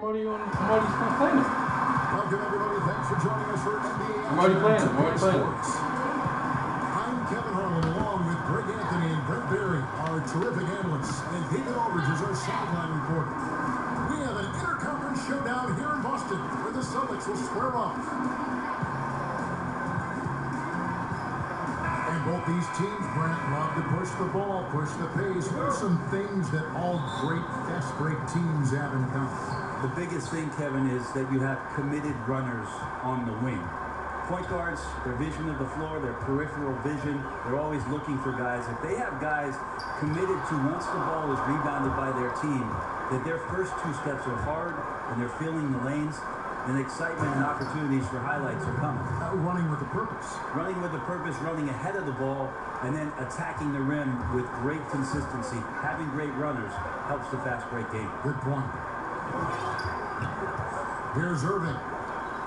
I'm already playing it. Welcome, everybody. Thanks for joining us for NBA. I'm already playing it. I'm Kevin Harlan, along with Greg Anthony and Brent Berry, our terrific analysts, and David Aldridge is our sideline reporter. We have an interconference showdown here in Boston, where the Celtics will square off. And both these teams, Brent, love to push the ball, push the pace. What are some things that all great teams have in common? The biggest thing, Kevin, is that you have committed runners on the wing. Point guards, their vision of the floor, their peripheral vision, they're always looking for guys. If they have guys committed to, once the ball is rebounded by their team, that their first two steps are hard and they're feeling the lanes, and excitement and opportunities for highlights are coming. Running with a purpose. Running with a purpose, running ahead of the ball, and then attacking the rim with great consistency. Having great runners helps the fast break game. Good point. Here's Irving,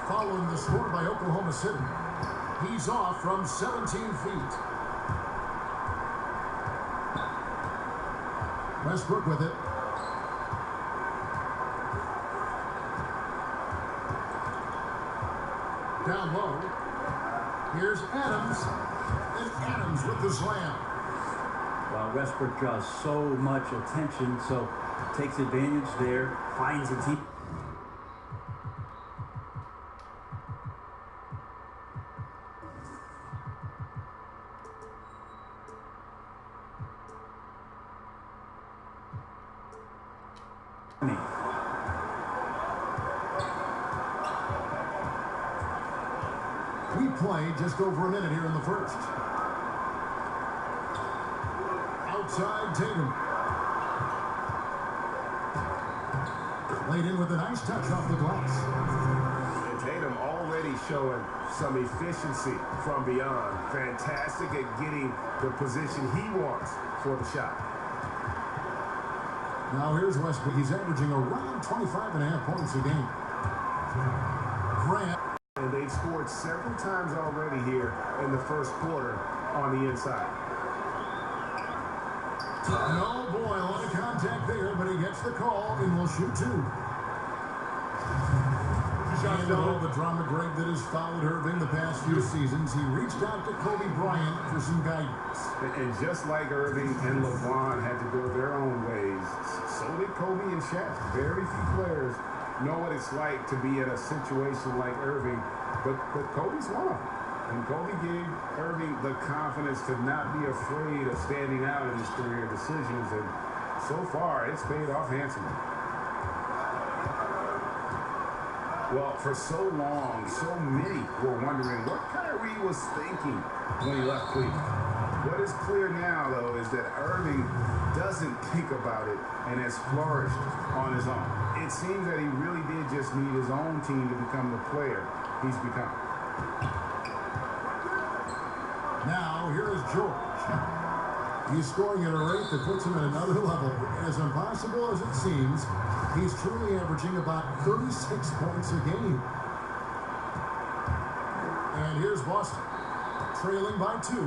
following the score by Oklahoma City. He's off from 17 feet. Westbrook with it. Down low. Here's Adams. And Adams with the slam. Well, Westbrook draws so much attention, so takes advantage there, finds a team. We play just over a minute here in the first. Outside Tatum. Laid in with a nice touch off the glass. And Tatum already showing some efficiency from beyond. Fantastic at getting the position he wants for the shot. Now here's Westbrook. He's averaging around 25.5 points a game. Grant. And they've scored several times already here in the first quarter on the inside. No, boy, a lot of contact there, but he gets the call and will shoot two. And with all the drama, Greg, that has followed Irving the past few seasons, he reached out to Kobe Bryant for some guidance. And just like Irving and LeBron had to go their own ways, so did Kobe and Shaq. Very few players know what it's like to be in a situation like Irving, but Kobe's one of them. And Kobe gave Irving the confidence to not be afraid of standing out in his career decisions, and so far it's paid off handsomely. Well, for so long, so many were wondering what Kyrie was thinking when he left Cleveland. What is clear now, though, is that Irving doesn't think about it and has flourished on his own. It seems that he really did just need his own team to become the player he's become. Now, here is George. He's scoring at a rate that puts him at another level. As impossible as it seems, he's truly averaging about 36 points a game. And here's Boston, trailing by 2.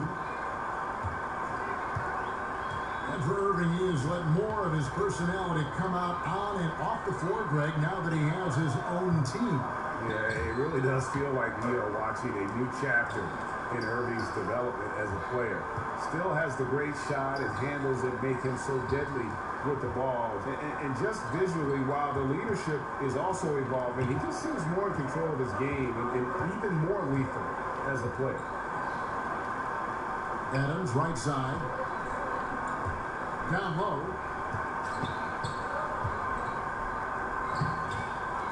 And for Irving, he has let more of his personality come out on and off the floor, Greg, now that he has his own team. Yeah, it really does feel like we are watching a new chapter in Irving's development as a player. Still has the great shot and handles that make him so deadly with the ball. And just visually, while the leadership is also evolving, he just seems more in control of his game and even more lethal as a player. Adams, right side. Down low.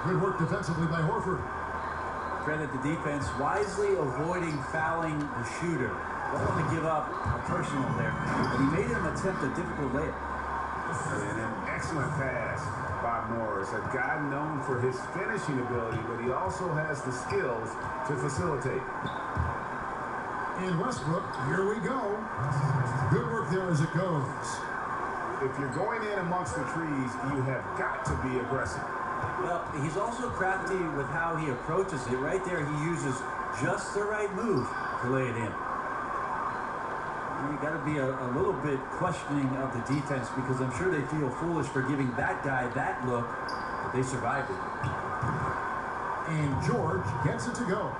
Good work defensively by Horford. Credit the defense, wisely avoiding fouling the shooter. Don't want to give up a personal there. But he made him attempt a difficult layup. And an excellent pass by Morris, a guy known for his finishing ability, but he also has the skills to facilitate. And Westbrook, here we go. Good work there as it goes. If you're going in amongst the trees, you have got to be aggressive. Well, he's also crafty with how he approaches it. Right there, he uses just the right move to lay it in. You got to be a little bit questioning of the defense, because I'm sure they feel foolish for giving that guy that look. They survived it. And George gets it to go.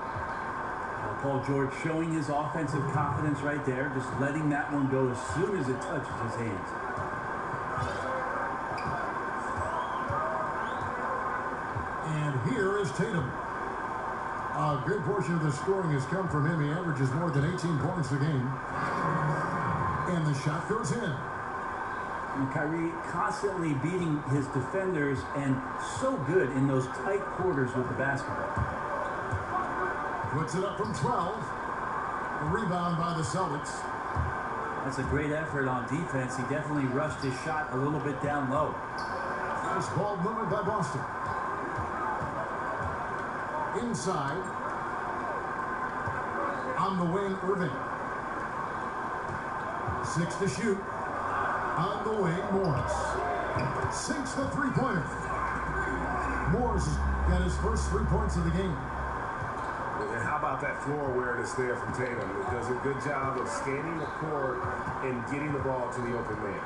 Paul George showing his offensive confidence right there, just letting that one go as soon as it touches his hands. And here is Tatum. A good portion of the scoring has come from him. He averages more than 18 points a game. And the shot goes in. And Kyrie constantly beating his defenders and so good in those tight quarters with the basketball. Puts it up from 12. A rebound by the Celtics. That's a great effort on defense. He definitely rushed his shot a little bit down low. First ball movement by Boston. Inside. On the wing, Irving. 6 to shoot. On the wing, Morris. Sinks the three-pointer. Morris has got his first 3 points of the game. And how about that floor awareness there from Tatum? It does a good job of scanning the court and getting the ball to the open man.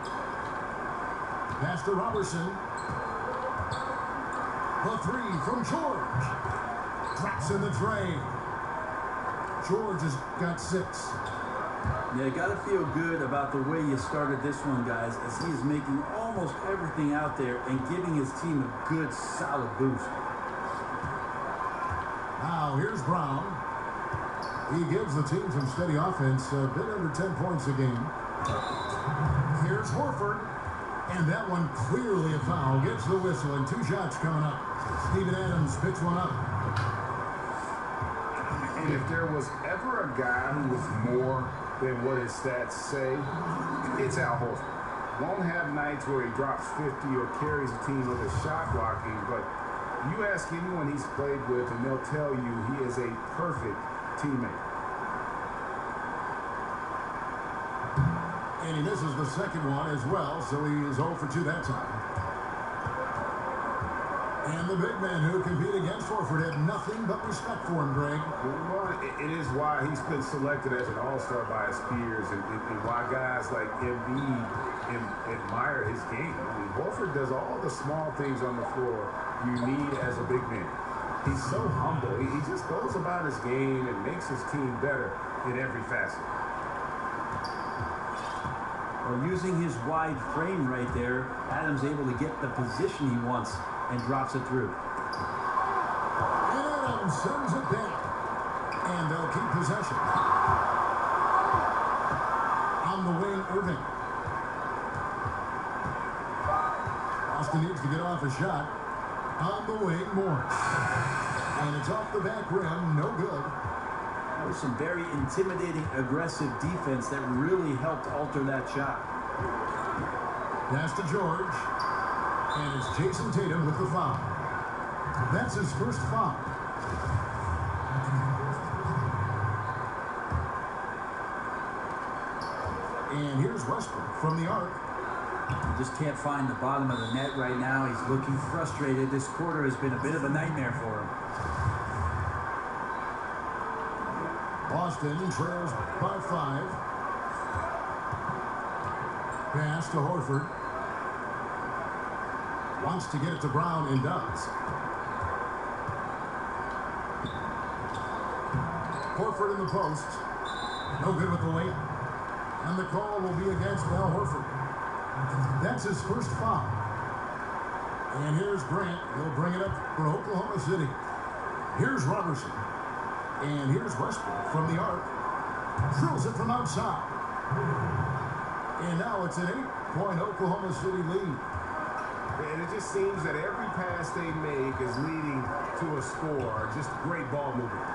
Pass to Robertson. The three from George. Drops in the tray. George has got 6. Yeah, got to feel good about the way you started this one, guys, as he is making almost everything out there and giving his team a good, solid boost. Now, here's Brown. He gives the team some steady offense, a bit under 10 points a game. Here's Horford, and that one clearly a foul. Gets the whistle, and 2 shots coming up. Steven Adams picks one up. And if there was ever a guy who was more than what his stats say, it's Al Horford. Won't have nights where he drops 50 or carries a team with his shot blocking, but you ask anyone he's played with, and they'll tell you he is a perfect teammate. And he misses the second one as well, so he is 0 for 2 that time. And the big man who competed against Horford had nothing but respect for him, Greg. Well, it is why he's been selected as an all-star by his peers, and why guys like Embiid admire his game. I mean, Horford does all the small things on the floor you need as a big man. He's so humble. He just goes about his game and makes his team better in every facet. Well, using his wide frame right there, Adams able to get the position he wants and drops it through. And Adams sends it down. And they'll keep possession. On the wing, Irving. Austin needs to get off a shot. On the wing, Morris. And it's off the back rim, no good. That was some very intimidating, aggressive defense that really helped alter that shot. Pass to George. And it's Jason Tatum with the foul. That's his first foul. And here's Westbrook from the arc. He just can't find the bottom of the net right now. He's looking frustrated. This quarter has been a bit of a nightmare for him. Boston trails by 5. Pass to Horford. Wants to get it to Brown and does. Horford in the post. No good with the layup. And the call will be against Al Horford. That's his first foul. And here's Grant. He'll bring it up for Oklahoma City. Here's Robertson. And here's Westbrook from the arc. Drills it from outside. And now it's an 8-point Oklahoma City lead. And it just seems that every pass they make is leading to a score. Just great ball movement.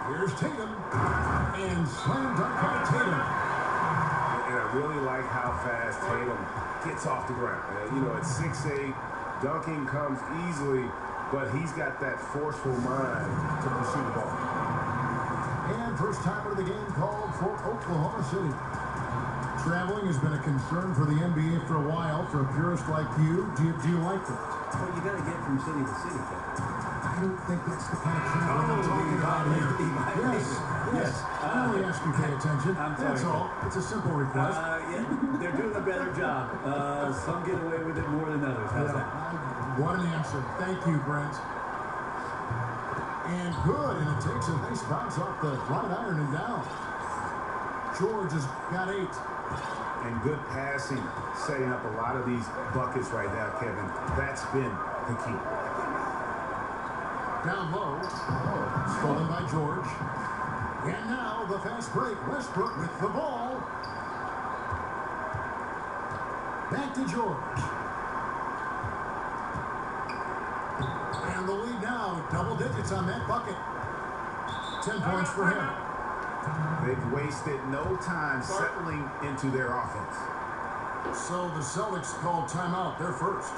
Here's Tatum. And slam dunk by Tatum. And I really like how fast Tatum gets off the ground. You know, at 6'8", dunking comes easily, but he's got that forceful mind to pursue the ball. And first timer of the game called for Oklahoma City. Traveling has been a concern for the NBA for a while. For a purist like you, do you like that? Well, you got to get from city to city, Kevin. I don't think that's the kind of travel I'm talking about here. Yes. I only ask you to pay attention. That's all. It's a simple request. Yeah, they're doing a better job. Some get away with it more than others. How's that? What an answer. Thank you, Brent. And good, and it takes a nice bounce off the right iron and down. George has got 8. And good passing, setting up a lot of these buckets right now, Kevin. That's been the key. Down low. Stolen by George. And now the fast break. Westbrook with the ball. Back to George. And the lead now, double digits on that bucket. 10 points for him. They've wasted no time settling into their offense. So the Celtics called timeout. They're first.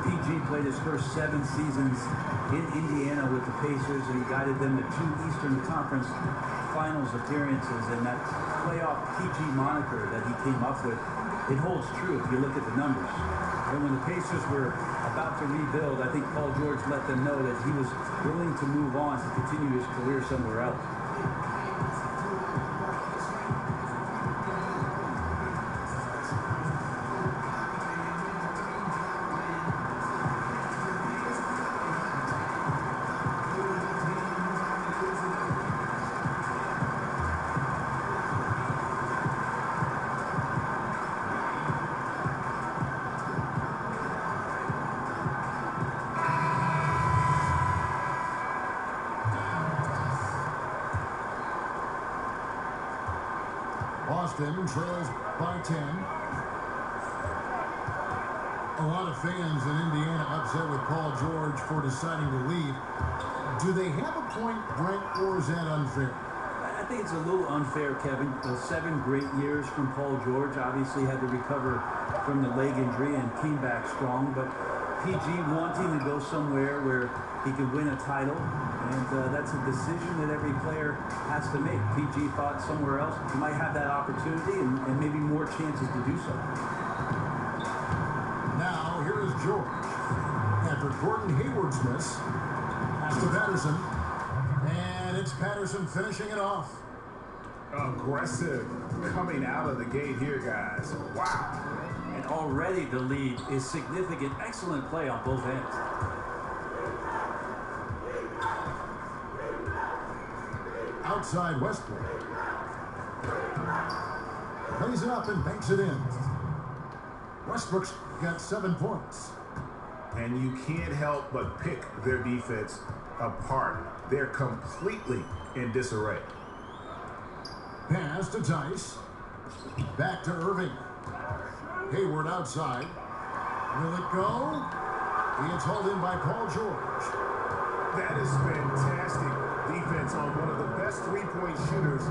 PG played his first 7 seasons in Indiana with the Pacers and guided them to 2 Eastern Conference Finals appearances. And that playoff PG moniker that he came up with, it holds true if you look at the numbers. And when the Pacers were about to rebuild, I think Paul George let them know that he was willing to move on to continue his career somewhere else. Boston trails by 10. A lot of fans in Indiana upset with Paul George for deciding to leave. Do they have a point, Brent, or is that unfair? I think it's a little unfair, Kevin. 7 great years from Paul George. Obviously had to recover from the leg injury and came back strong. But PG wanting to go somewhere where he could win a title, and that's a decision that every player has to make. PG thought somewhere else he might have that opportunity and maybe more chances to do so. Now, here is George. After Gordon Hayward's miss, pass to Patterson. And it's Patterson finishing it off. Aggressive coming out of the gate here, guys. Wow. And already the lead is significant. Excellent play on both ends. Outside Westbrook. Lays it up and banks it in. Westbrook's got 7 points. And you can't help but pick their defense apart. They're completely in disarray. Pass to Tice. Back to Irving. Hayward outside. Will it go? It's hauled in by Paul George. That is fantastic defense on one of the best three-point shooters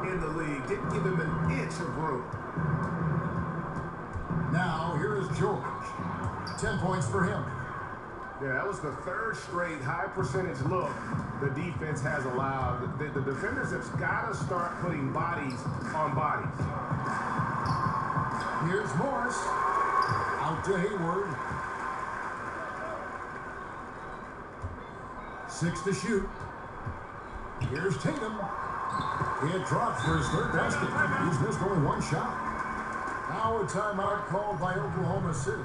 in the league. Didn't give him an inch of room. Now, here is George. 10 points for him. Yeah, that was the 3rd straight high-percentage look the defense has allowed. The defenders have got to start putting bodies on bodies. Here's Morris. Out to Hayward. 6 to shoot. Here's Tatum. It dropped for his 3rd basket. He's missed only 1 shot. Now a timeout called by Oklahoma City.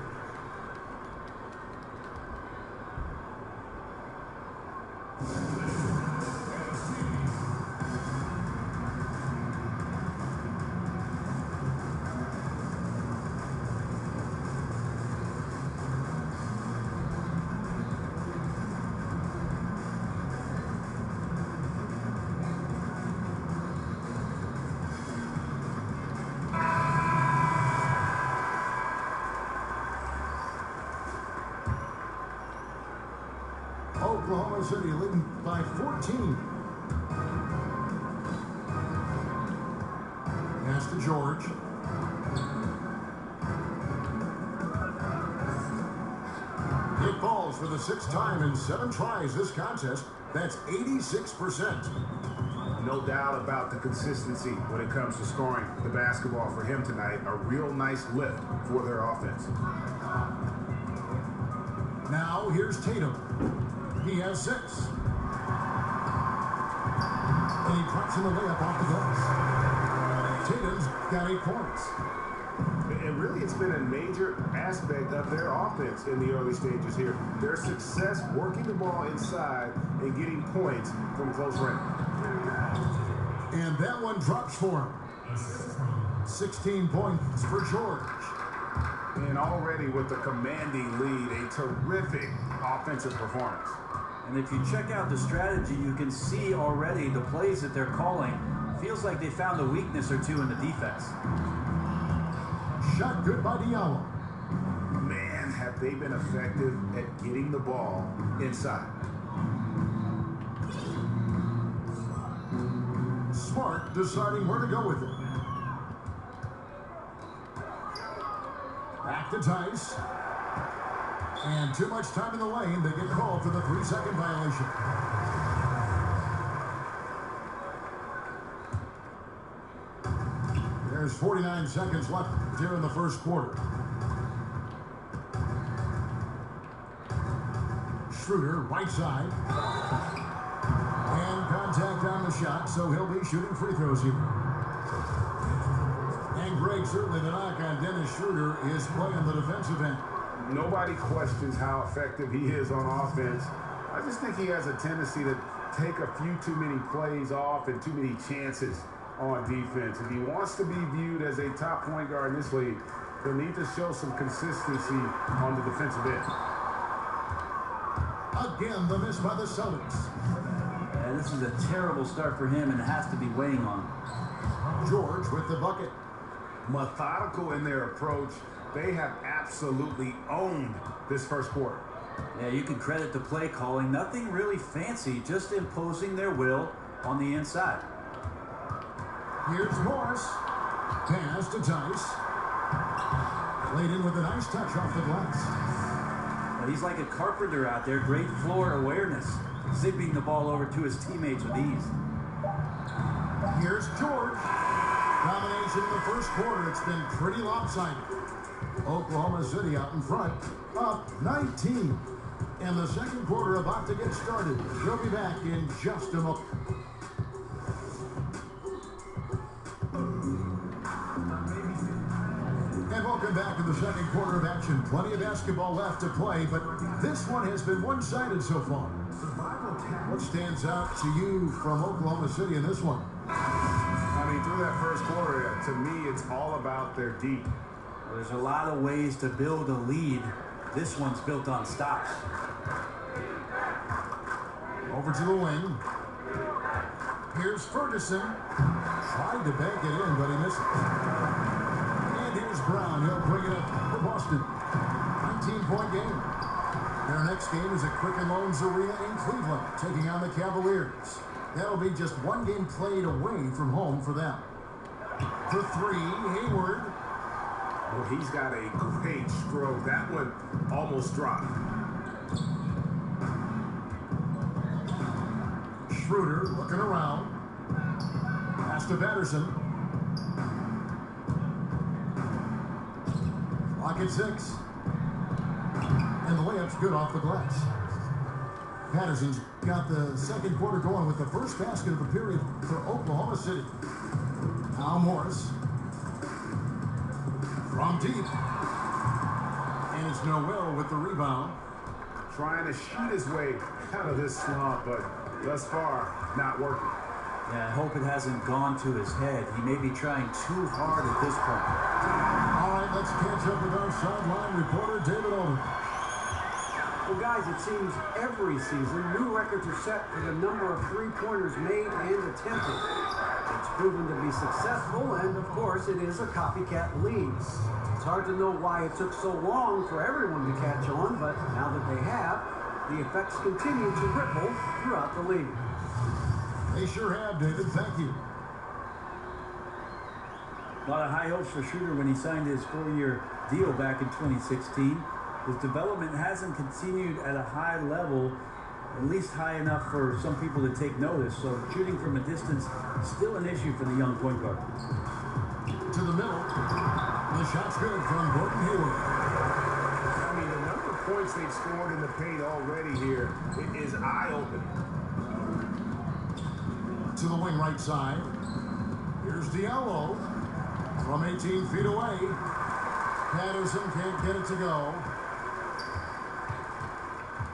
Oklahoma City leading by 14. Pass to George. It falls for the 6th time in 7 tries this contest. That's 86%. No doubt about the consistency when it comes to scoring the basketball for him tonight. A real nice lift for their offense. Now here's Tatum. He has 6. And he drops in the layup off the glass. Tatum's got 8 points. And really, it's been a major aspect of their offense in the early stages here. Their success working the ball inside and getting points from close range. And that one drops for him. 16 points for George. And already with the commanding lead, a terrific offensive performance. And if you check out the strategy, you can see already the plays that they're calling. Feels like they found a weakness or two in the defense. Shot good by Diallo. Man, have they been effective at getting the ball inside. Smart deciding where to go with it. Back to Tice. And too much time in the lane. They get called for the 3-second violation. There's 49 seconds left here in the first quarter. Schroeder, right side. And contact on the shot, so he'll be shooting free throws here. And Greg, certainly the knock on Dennis Schroeder is playing the defensive end. Nobody questions how effective he is on offense. I just think he has a tendency to take a few too many plays off and too many chances on defense. If he wants to be viewed as a top point guard in this league, he'll need to show some consistency on the defensive end. Again, the miss by the Celtics. And this is a terrible start for him, and it has to be weighing on him. George with the bucket. Methodical in their approach. They have absolutely owned this first quarter. Yeah, you can credit the play calling. Nothing really fancy, just imposing their will on the inside. Here's Morris. Pass to Tice. Laid in with a nice touch off the glass. Well, he's like a carpenter out there. Great floor awareness. Zipping the ball over to his teammates with ease. Here's George. Domination in the first quarter. It's been pretty lopsided. Oklahoma City out in front. Up 19. And the second quarter about to get started. We'll be back in just a moment. And welcome back to the second quarter of action. Plenty of basketball left to play, but this one has been one-sided so far. What stands out to you from Oklahoma City in this one? I mean, through that first quarter, to me, it's all about their deep. Well, there's a lot of ways to build a lead. This one's built on stops. Over to the wing. Here's Ferguson. Tried to bank it in, but he misses. And here's Brown. He'll bring it up for Boston. 19-point game. Their next game is at Quicken Loans Arena in Cleveland, taking on the Cavaliers. That'll be just one game played away from home for them. For three, Hayward. Well, he's got a great stroke. That one almost dropped. Schroeder looking around. Pass to Patterson. Clock at 6. And the layup's good off the glass. Patterson's got the second quarter going with the first basket of the period for Oklahoma City. Now Morris. From deep. And it's Noel with the rebound. Trying to shoot his way out of this slump, but thus far, not working. Yeah, I hope it hasn't gone to his head. He may be trying too hard at this point. All right, let's catch up with our sideline reporter, David Olden. Well, guys, it seems every season new records are set for the number of three-pointers made and attempted. It's proven to be successful, and of course, it is a copycat league. It's hard to know why it took so long for everyone to catch on, but now that they have, the effects continue to ripple throughout the league. They sure have, David. Thank you. A lot of high hopes for Schroeder when he signed his 4-year deal back in 2016. His development hasn't continued at a high level, at least high enough for some people to take notice. So shooting from a distance is still an issue for the young point guard. To the middle. The shot's good from Gordon Hayward. I mean, the number of points they've scored in the paint already here is eye-opening. To the wing right side. Here's Diallo from 18 feet away. Patterson can't get it to go.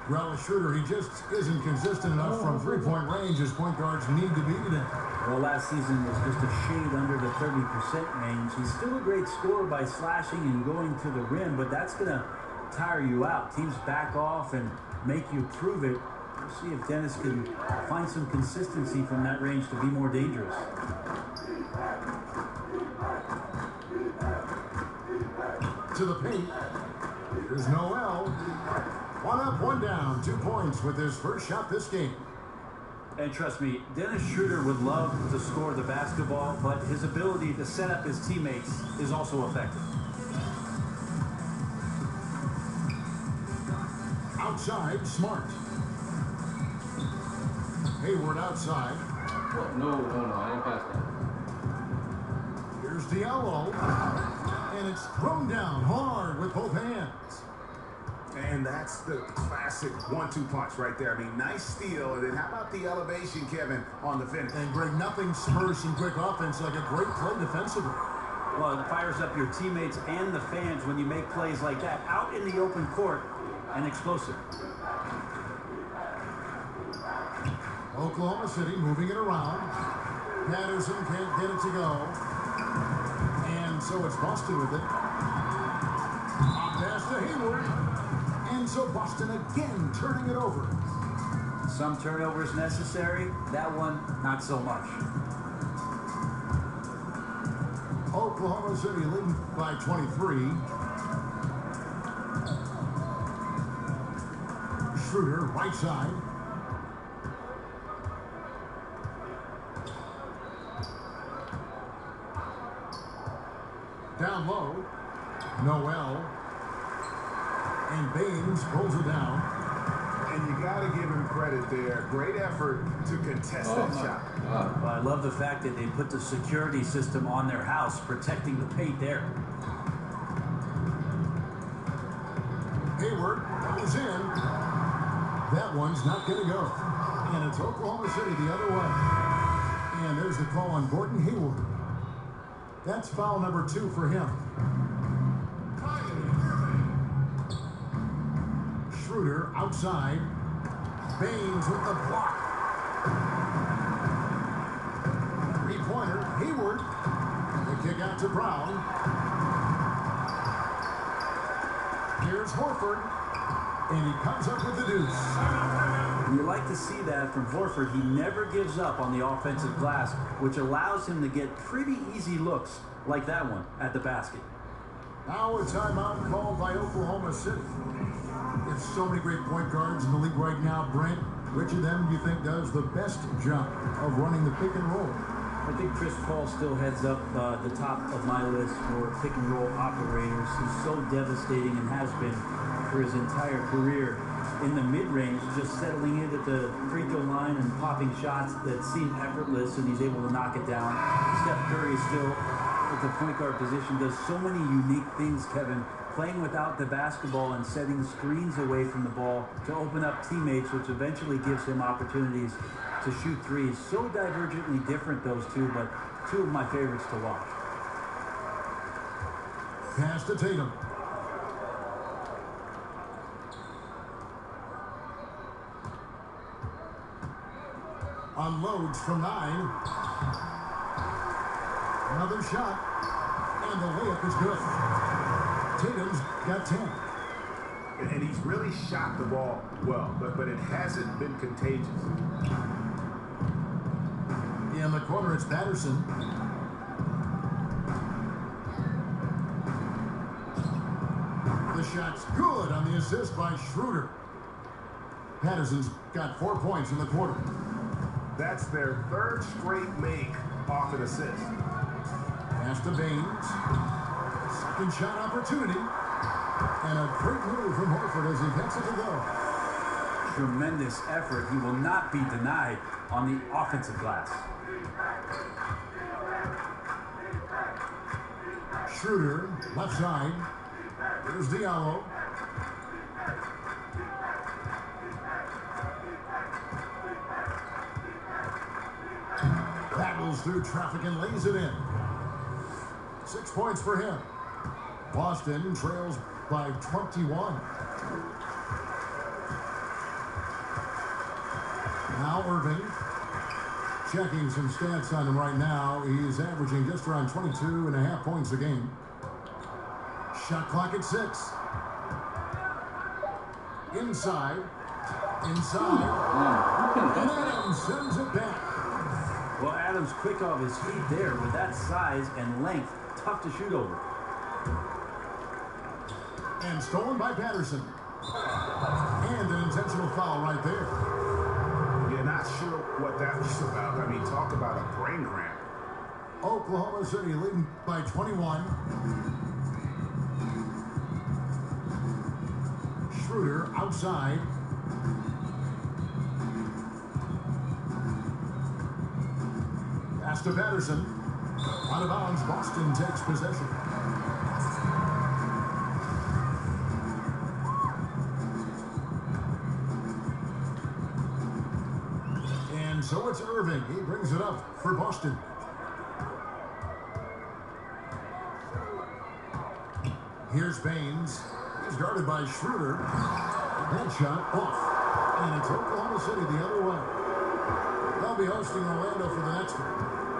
Well, Schroeder, he just isn't consistent enough from three-point range as point guards need to be today. Well, last season was just a shade under the 30% range. He's still a great scorer by slashing and going to the rim, but that's going to tire you out. Teams back off and make you prove it. We'll see if Dennis can find some consistency from that range to be more dangerous. To the paint. Here's Noel. One up, one down. 2 points with his first shot this game. And trust me, Dennis Schroeder would love to score the basketball, but his ability to set up his teammates is also effective. Outside, Smart. Hayward outside. What? No, I didn't pass that. Here's Diallo. And it's thrown down hard with both hands. And that's the classic 1-2 punch right there. I mean, nice steal. And then how about the elevation, Kevin, on the finish? And Greg, nothing spurs some quick offense like a great play defensively. Well, it fires up your teammates and the fans when you make plays like that out in the open court and explosive. Oklahoma City moving it around. Patterson can't get it to go. And so it's Boston with it. Off pass to Hayward. And so Boston again turning it over. Some turnovers necessary. That one, not so much. Oklahoma City leading by 23. Schroeder, right side. Down low. Noel. And Baines pulls it down. And you got to give him credit there. Great effort to contest that shot. Well, I love the fact that they put the security system on their house, protecting the paint there. Hayward goes in. That one's not going to go. And it's Oklahoma City the other way. And there's the call on Gordon Hayward. That's foul number 2 for him. Schroeder outside. Baines with the block. Three-pointer. Hayward. The kick out to Brown. Here's Horford. And he comes up with the deuce. You like to see that from Horford. He never gives up on the offensive glass, which allows him to get pretty easy looks like that one at the basket. Now a timeout called by Oklahoma City. There's so many great point guards in the league right now, Brent. Which of them do you think does the best job of running the pick and roll? I think Chris Paul still heads up the top of my list for pick and roll operators. He's so devastating and has been for his entire career. In the mid-range, just settling in at the free throw line and popping shots that seem effortless, and he's able to knock it down. Steph Curry still at the point guard position does so many unique things, Kevin, playing without the basketball and setting screens away from the ball to open up teammates, which eventually gives him opportunities to shoot threes. So divergently different, those two, but two of my favorites to watch. Pass to Tatum. Unloads from 9. Another shot. And the layup is good. Tatum's got 10. And he's really shot the ball well, but it hasn't been contagious. In the corner, it's Patterson. The shot's good on the assist by Schroeder. Patterson's got 4 points in the quarter. That's their third straight make off an assist. Pass to Baines. Second shot opportunity. And a great move from Horford as he gets it to go. Tremendous effort. He will not be denied on the offensive glass. Schroeder, left side. Here's Diallo. Battles through traffic and lays it in. 6 points for him. Boston trails by 21. Now Irving. Checking some stats on him right now. He's averaging just around 22.5 points a game. Shot clock at 6. Inside. And Adams sends it back. Well, Adams quick off his feet there with that size and length. Tough to shoot over. And stolen by Patterson. And an intentional foul right there. You're not sure what that was about. I mean, talk about a brain cramp. Oklahoma City leading by 21. Schroeder outside. Pass to Patterson. Out of bounds, Boston takes possession. And so it's Irving. He brings it up for Boston. Here's Baines. He's guarded by Schroeder. That shot off. And it's Oklahoma City the other way. They'll be hosting Orlando for the next one.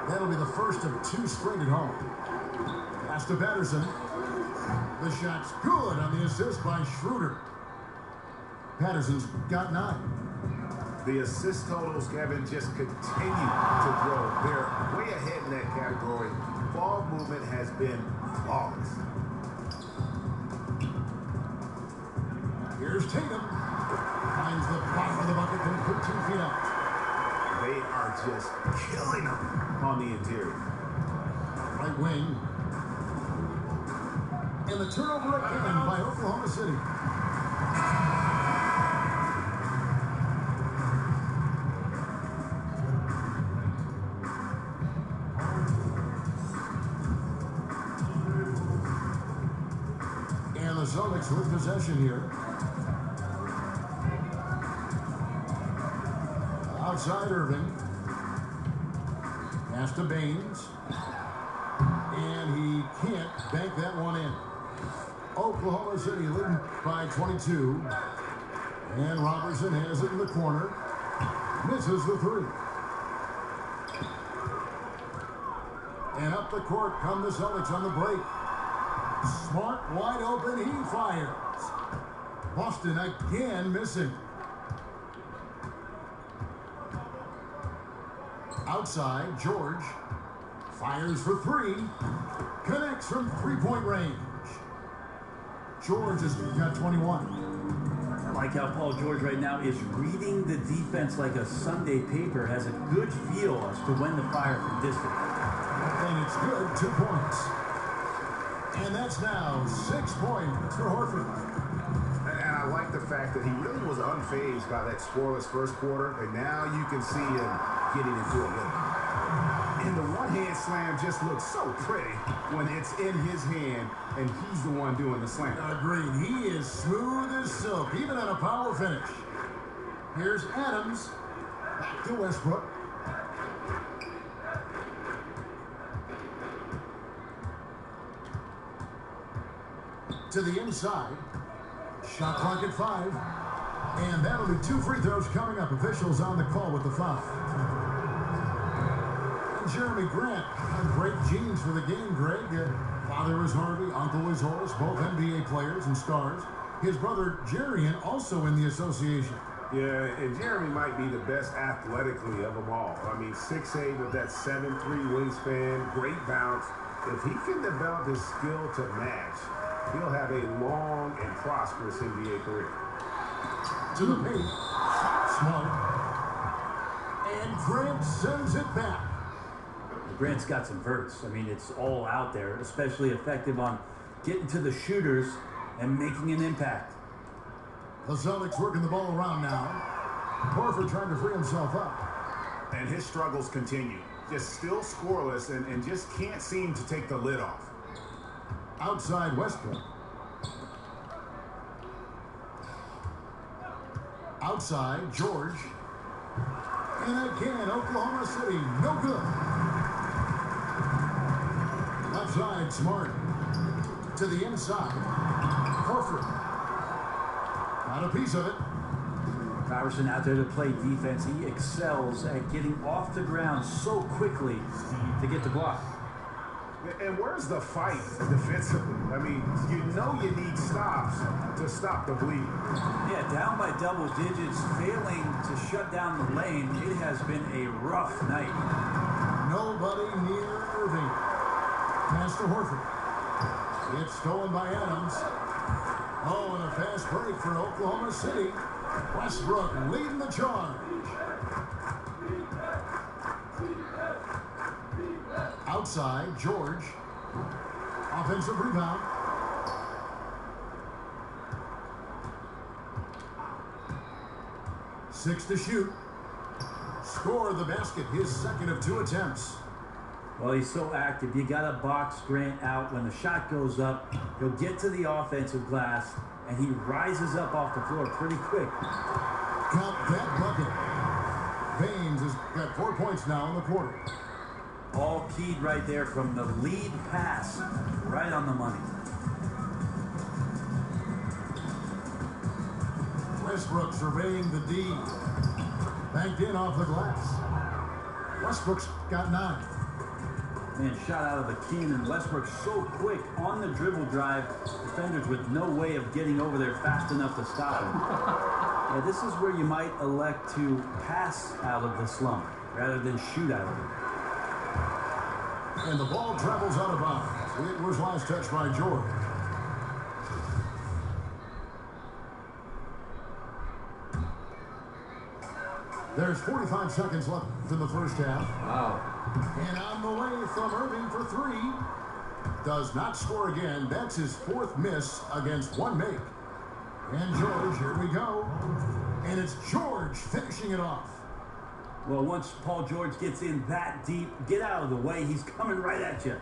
That'll be the first of 2 straight at home. Pass to Patterson. The shot's good on the assist by Schroeder. Patterson's got 9. The assist totals, Kevin, just continue to grow. They're way ahead in that category. Ball movement has been flawless. Here's Tatum. Finds the bottom of the bucket and put 2 feet out. They are just killing them on the interior. Right wing. And the turnover again by Oklahoma City. And the Celtics with possession here. Outside Irving. Pass to Baines. And he can't bank that one in. Oklahoma City leading by 22. And Robertson has it in the corner. Misses the 3. And up the court come the Celtics on the break. Smart wide open. He fires. Boston again missing. Outside, George fires for 3. Connects from 3-point range. George has got 21. I like how Paul George right now is reading the defense like a Sunday paper, has a good feel as to when to fire from distance. And it's good, 2 points. And that's now 6 points for Horford. And I like the fact that he really was unfazed by that scoreless first quarter, and now you can see him getting into a rhythm. And the one-hand slam just looks so pretty when it's in his hand and he's the one doing the slam. Agreed. He is smooth as silk, even on a power finish. Here's Adams. Back to Westbrook. To the inside. Shot clock at 5. And that'll be 2 free throws coming up. Officials on the call with the foul. And Jeremy Grant had great genes for the game, Greg. Father was Harvey, uncle was Horace, both NBA players and stars. His brother Jarian also in the association. Yeah, and Jeremy might be the best athletically of them all. I mean, 6'8" with that 7'3" wingspan, great bounce. If he can develop his skill to match, he'll have a long and prosperous NBA career. To the paint. Smart. And Grant sends it back. Grant's got some verts. I mean, it's all out there, especially effective on getting to the shooters and making an impact. The Celtics working the ball around now. Horford trying to free himself up. And his struggles continue. Just still scoreless and just can't seem to take the lid off. Outside Westbrook. Outside George. And again, Oklahoma City, no good. Left side, Smart. to the inside. Horford. Not a piece of it. Iverson out there to play defense. He excels at getting off the ground so quickly to get the block. And where's the fight defensively? I mean, you know you need stops to stop the bleeding. Yeah, down by double digits, failing to shut down the lane. It has been a rough night. Nobody near Irving. Pass to Horford. It's stolen by Adams. Oh, and a fast break for Oklahoma City. Westbrook leading the charge. Outside, George. Offensive rebound. Six to shoot. Score the basket, his second of 2 attempts. Well, he's so active. You got to box Grant out. When the shot goes up, he'll get to the offensive glass, and he rises up off the floor pretty quick. Count that bucket. Baines has got 4 points now in the quarter. All keyed right there from the lead pass, right on the money. Westbrook surveying the D. Banked in off the glass. Westbrook's got 9. Man, shot out of the cannon. Westbrook so quick on the dribble drive. Defenders with no way of getting over there fast enough to stop him. Yeah, this is where you might elect to pass out of the slump rather than shoot out of it. And the ball travels out of bounds. It was last touched by George. There's 45 seconds left in the first half. Wow. And on the way from Irving for 3. Does not score again. That's his 4th miss against 1 make. And George, here we go. And it's George finishing it off. Well, once Paul George gets in that deep, get out of the way. He's coming right at you.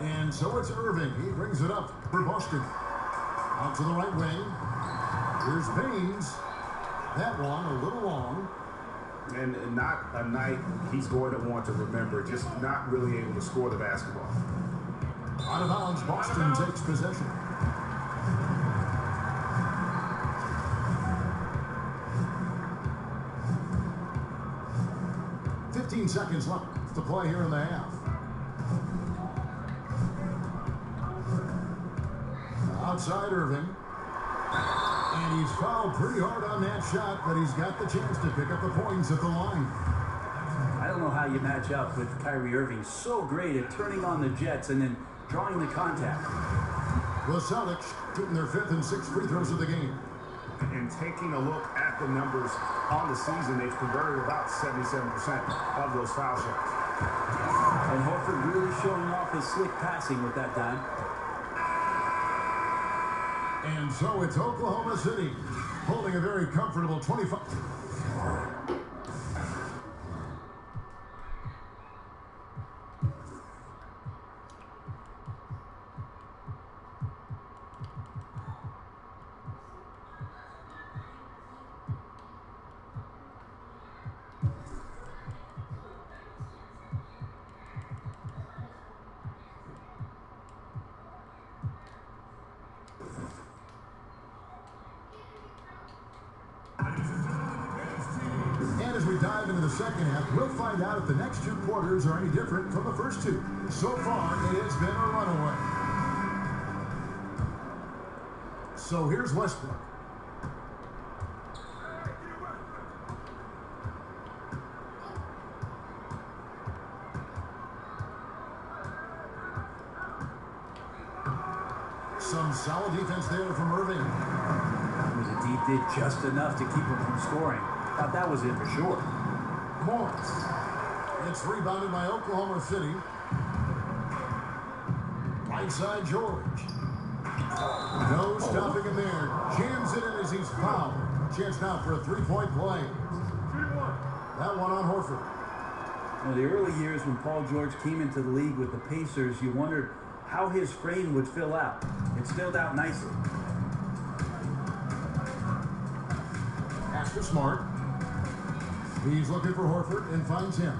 And so it's Irving. He brings it up for Boston. Out to the right wing. Here's Baines. That one a little long. And not a night he's going to want to remember, just not really able to score the basketball. Out of bounds, Boston takes possession. $15 seconds left to play here in the half. Outside Irving. And he's fouled pretty hard on that shot, but he's got the chance to pick up the points at the line. I don't know how you match up with Kyrie Irving. So great at turning on the Jets and then drawing the contact. The Celtics shooting their 5th and 6th free throws of the game. And taking a look at the numbers on the season, they've converted about 77% of those foul shots. And Horford really showing off his slick passing with that time. And so it's Oklahoma City holding a very comfortable 25. And as we dive into the second half, we'll find out if the next 2 quarters are any different from the first 2. So far, it has been a runaway. So here's Westbrook. Some solid defense there from Irving. The D did just enough to keep him from scoring. Thought that was it for sure. Morris. It's rebounded by Oklahoma City. Right side George. No stopping him there. Jams it in as he's fouled. Chance now for a 3-point play. That one on Horford. In the early years when Paul George came into the league with the Pacers, you wondered how his frame would fill out. It filled out nicely. Pass to Smart. He's looking for Horford and finds him.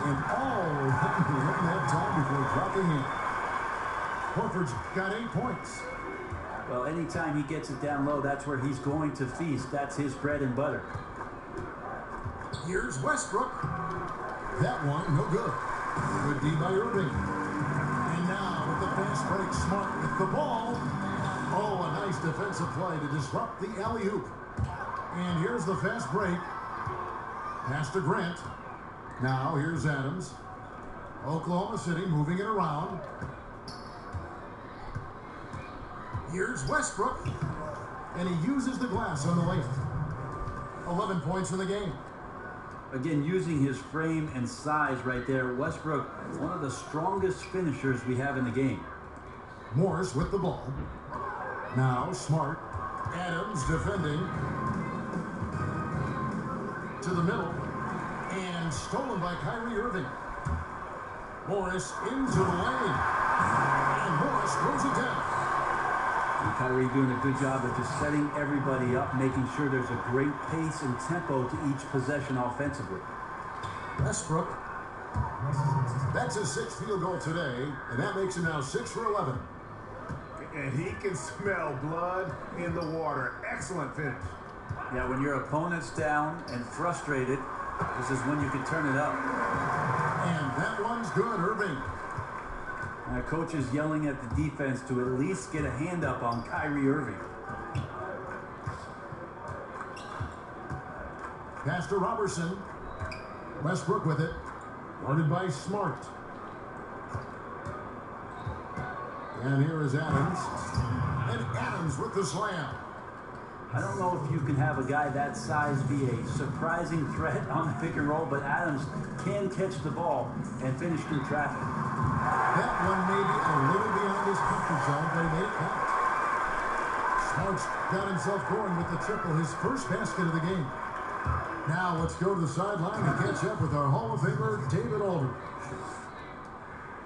And all didn't have time before dropping in. Horford's got 8 points. Well, anytime he gets it down low, that's where he's going to feast. That's his bread and butter. Here's Westbrook. That one, no good. Good D by Irving. And now with the fast break, Smart with the ball. Oh, a nice defensive play to disrupt the alley-oop. And here's the fast break. Pass to Grant. Now here's Adams. Oklahoma City moving it around. Here's Westbrook. And he uses the glass on the left. 11 points in the game. Again, using his frame and size right there, Westbrook, one of the strongest finishers we have in the game. Morris with the ball. Now Smart. Adams defending. To the middle. And stolen by Kyrie Irving. Morris into the lane. And Morris throws it down. And Kyrie doing a good job of just setting everybody up, making sure there's a great pace and tempo to each possession offensively. Westbrook. That's his 6th field goal today, and that makes it now 6 for 11. And he can smell blood in the water. Excellent finish. Yeah, when your opponent's down and frustrated, this is when you can turn it up. And that one's good, Irving. Coach is yelling at the defense to at least get a hand up on Kyrie Irving. Pass to Robertson. Westbrook with it. Guarded by Smart. And here is Adams. And Adams with the slam. I don't know if you can have a guy that size be a surprising threat on the pick and roll, but Adams can catch the ball and finish through traffic. That one may be a little beyond his comfort zone, but he made it count. Smart's got himself going with the triple, his first basket of the game. Now let's go to the sideline and catch up with our Hall of Famer, David Aldridge.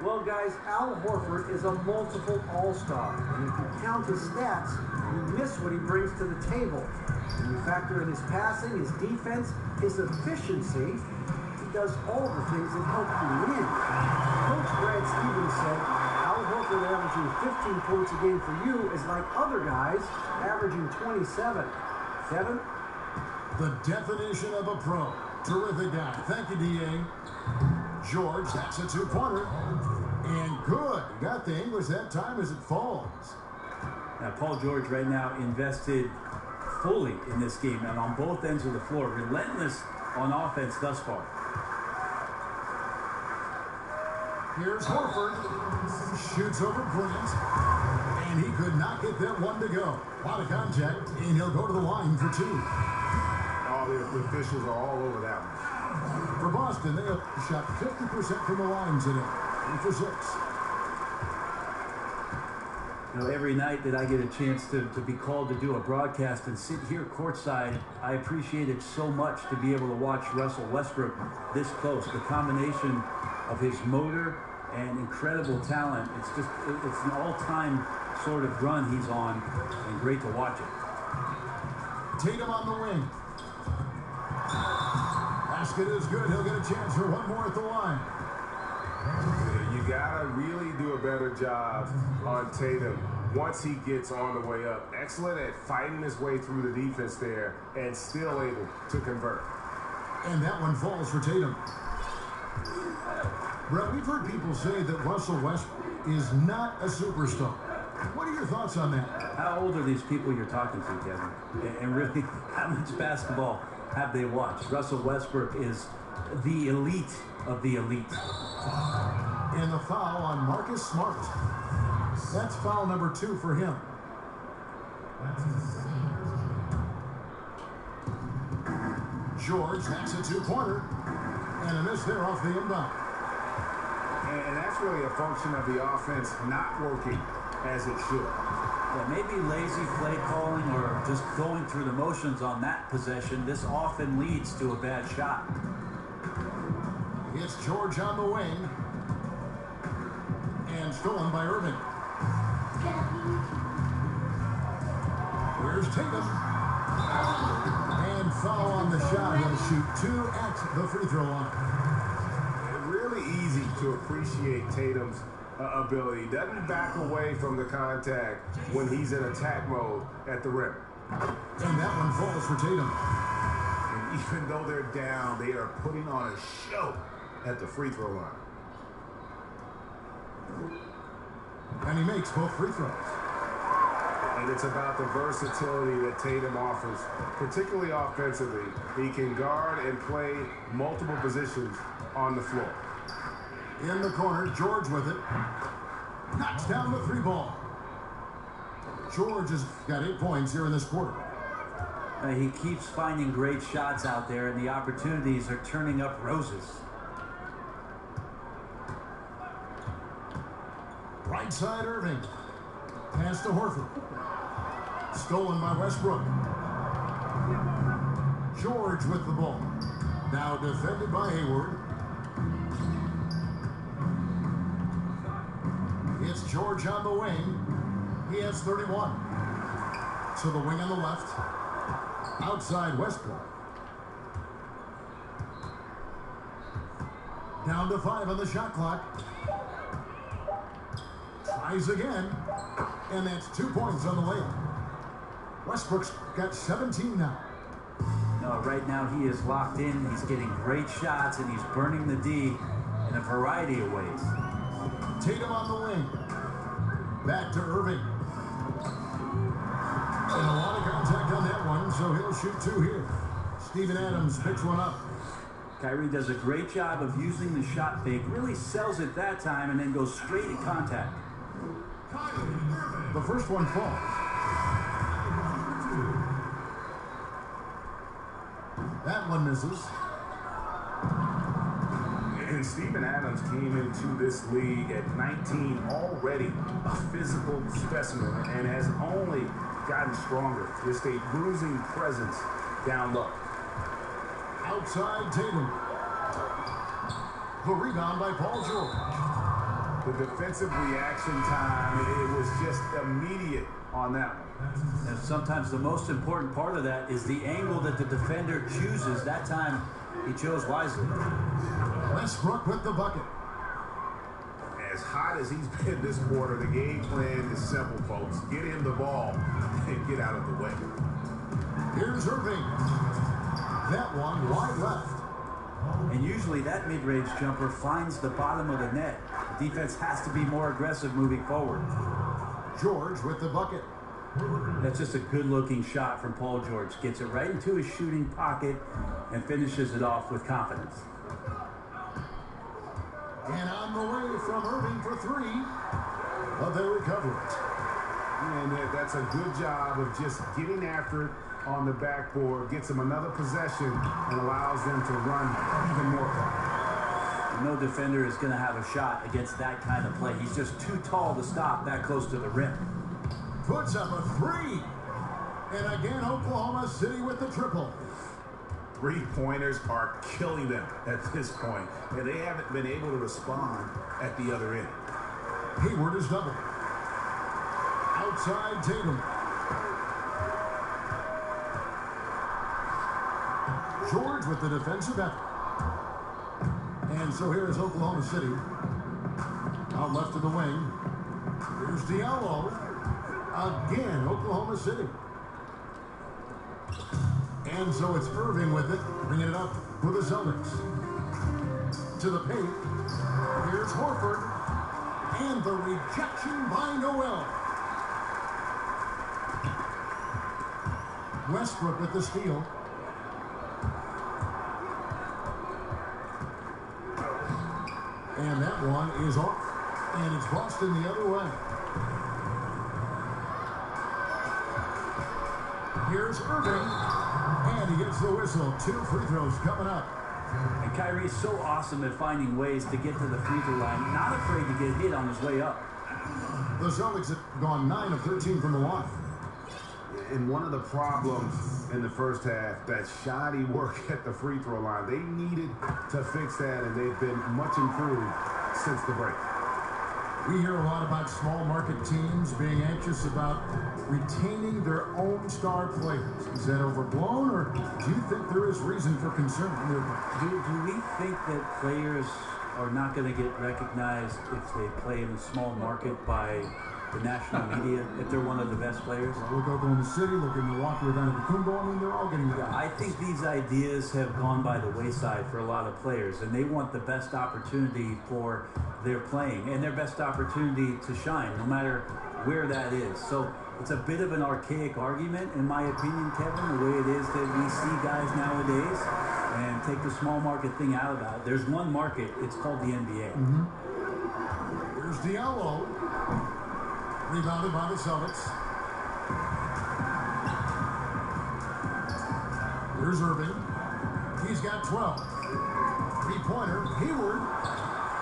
Well, guys, Al Horford is a multiple all-star. And if you count his stats, you miss what he brings to the table. When you factor in his passing, his defense, his efficiency, he does all the things that help you win. Coach Brad Stevens said, Al Horford averaging 15 points a game for you is like other guys averaging 27. Kevin? The definition of a pro. Terrific guy. Thank you, D.A. George, that's a 2-pointer. And good. He got the English that time as it falls. Now, Paul George right now invested fully in this game and on both ends of the floor. Relentless on offense thus far. Here's Horford. Shoots over Grant. And he could not get that one to go. A lot of contact, and he'll go to the line for 2. All the officials are all over that one. For Boston, they have shot 50% from the line today. 3 for 6. You know, every night that I get a chance to be called to do a broadcast and sit here courtside, I appreciate it so much to be able to watch Russell Westbrook this close. The combination of his motor and incredible talent, it's an all-time sort of run he's on, and great to watch it. Tatum on the wing. Basket is good. He'll get a chance for one more at the line. You gotta really do a better job on Tatum once he gets on the way up. Excellent at fighting his way through the defense there and still able to convert. And that one falls for Tatum. Brett, we've heard people say that Russell Westbrook is not a superstar. What are your thoughts on that? How old are these people you're talking to, Kevin? And really, how much basketball have they watched? Russell Westbrook is the elite of the elite. And the foul on Marcus Smart. That's foul number 2 for him. George, that's a 2-pointer. And a miss there off the inbound. And that's really a function of the offense not working as it should. Yeah, maybe lazy play calling or just going through the motions on that possession. This often leads to a bad shot. It's George on the wing. And stolen by Irving. Here's Tatum. And foul on the shot. He'll shoot 2 at the free throw line. Really easy to appreciate Tatum's ability. Doesn't back away from the contact when he's in attack mode at the rim. And that one falls for Tatum. And even though they're down, they are putting on a show at the free throw line. And he makes both free throws. And it's about the versatility that Tatum offers, particularly offensively. He can guard and play multiple positions on the floor. In the corner, George with it. Knocks down the 3-ball. George has got 8 points here in this quarter. He keeps finding great shots out there, and the opportunities are turning up roses. Right side, Irving. Pass to Horford. Stolen by Westbrook. George with the ball. Now defended by Hayward. It's George on the wing. He has 31. To the wing on the left. Outside Westbrook. Down to 5 on the shot clock. Tries again. And that's 2 points on the layup. Westbrook's got 17 now. No, right now he is locked in. He's getting great shots, and he's burning the D in a variety of ways. Tatum on the wing. Back to Irving. And a lot of contact on that one, so he'll shoot 2 here. Steven Adams picks one up. Kyrie does a great job of using the shot fake, really sells it that time, and then goes straight at contact. The first one falls. That one misses. And Steven Adams came into this league at 19, already a physical specimen, and has only gotten stronger. Just a bruising presence down low. Outside Tatum. The rebound by Paul George. The defensive reaction time, it was just immediate on that one. And sometimes the most important part of that is the angle that the defender chooses. That time, he chose wisely. Westbrook with the bucket. As hot as he's been this quarter, the game plan is simple, folks. Get him the ball and get out of the way. Here's Irving. That one wide left. And usually that mid-range jumper finds the bottom of the net. The defense has to be more aggressive moving forward. George with the bucket. That's just a good-looking shot from Paul George. Gets it right into his shooting pocket and finishes it off with confidence. And on the way from Irving for 3, but they recover it. And that's a good job of just getting after it on the backboard, gets them another possession, and allows them to run even more far. No defender is going to have a shot against that kind of play. He's just too tall to stop that close to the rim. Puts up a 3. And again, Oklahoma City with the triple. 3-pointers are killing them at this point, and they haven't been able to respond at the other end. Hayward is doubled. Outside Tatum. George with the defensive effort. And so here is Oklahoma City. Out left of the wing. Here's Diallo. Again, Oklahoma City. And so it's Irving with it, bringing it up for the Celtics. To the paint. Here's Horford. And the rejection by Noel. Westbrook with the steal. And that one is off. And it's Boston the other way. Here's Irving. And he gets the whistle. 2 free throws coming up. And Kyrie is so awesome at finding ways to get to the free throw line. Not afraid to get hit on his way up. The Celtics have gone 9 of 13 from the line. And one of the problems in the first half, that shoddy work at the free throw line. They needed to fix that, and they've been much improved since the break. We hear a lot about small market teams being anxious about retaining their own star players. Is that overblown, or do you think there is reason for concern? Do we think that players are not going to get recognized if they play in a small market by the national media, if they're one of the best players? Well, look over in the city, look in Milwaukee with Antetokounmpo. I mean, they're all getting that. I think these ideas have gone by the wayside for a lot of players, and they want the best opportunity for their playing and their best opportunity to shine, no matter where that is. So it's a bit of an archaic argument, in my opinion, Kevin, the way it is that we see guys nowadays, and take the small market thing out of that. There's one market, it's called the NBA. Here's Diallo. Rebounded by the Celtics. Here's Irving. He's got 12. Three-pointer. Hayward.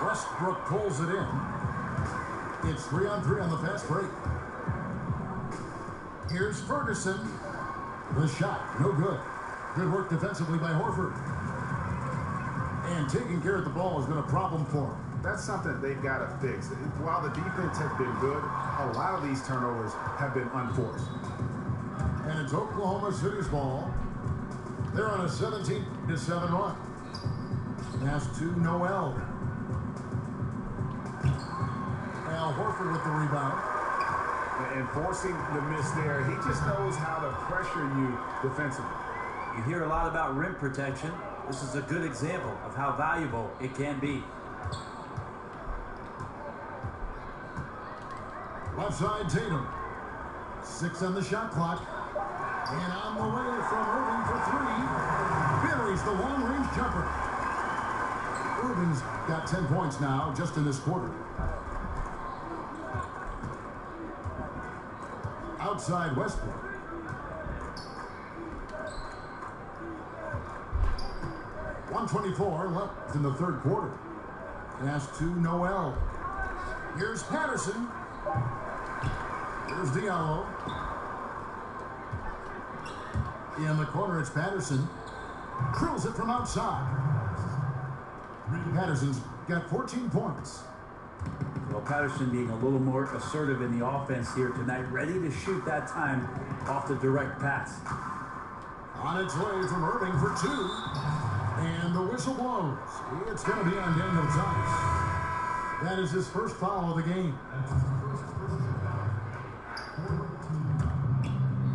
Westbrook pulls it in. It's 3-on-3 on the fast break. Here's Ferguson. The shot. No good. Good work defensively by Horford. And taking care of the ball has been a problem for him. That's something they've got to fix. While the defense has been good, a lot of these turnovers have been unforced. And it's Oklahoma City's ball. They're on a 17-7 run. Pass to Noel. Al Horford with the rebound. And forcing the miss there, he just knows how to pressure you defensively. You hear a lot about rim protection. This is a good example of how valuable it can be. Left side, Tatum. 6 on the shot clock. And on the way from Irving for 3. Buries the long-range jumper. Irving's got 10 points now just in this quarter. Outside Westbrook. .124 left in the third quarter. Pass to Noel. Here's Patterson. Here's Diallo. In the corner, it's Patterson. Drills it from outside. Patterson's got 14 points. Well, Patterson being a little more assertive in the offense here tonight, ready to shoot that time off the direct pass. On its way from Irving for 2. And the whistle blows. It's going to be on Daniel Tice. That is his first foul of the game.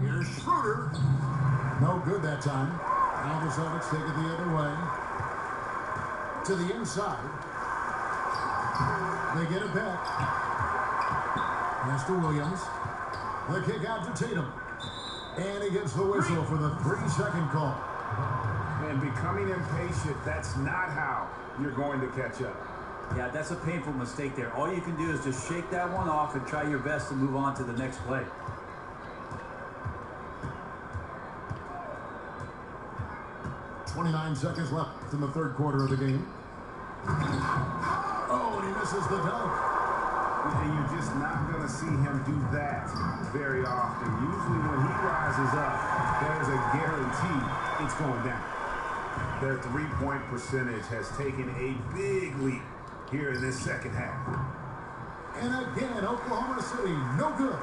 Here's Schroeder. No good that time. Now the Celtics take it the other way. To the inside. They get it back. Pass to Williams. The kick out to Tatum. And he gets the whistle for the 3-second call. And becoming impatient, that's not how you're going to catch up. Yeah, that's a painful mistake there. All you can do is just shake that one off and try your best to move on to the next play. .29 seconds left in the third quarter of the game. Oh, and he misses the dunk. And you're just not going to see him do that very often. Usually when he rises up, there's a guarantee it's going down. Their three-point percentage has taken a big leap here in this second half. And again, Oklahoma City, no good.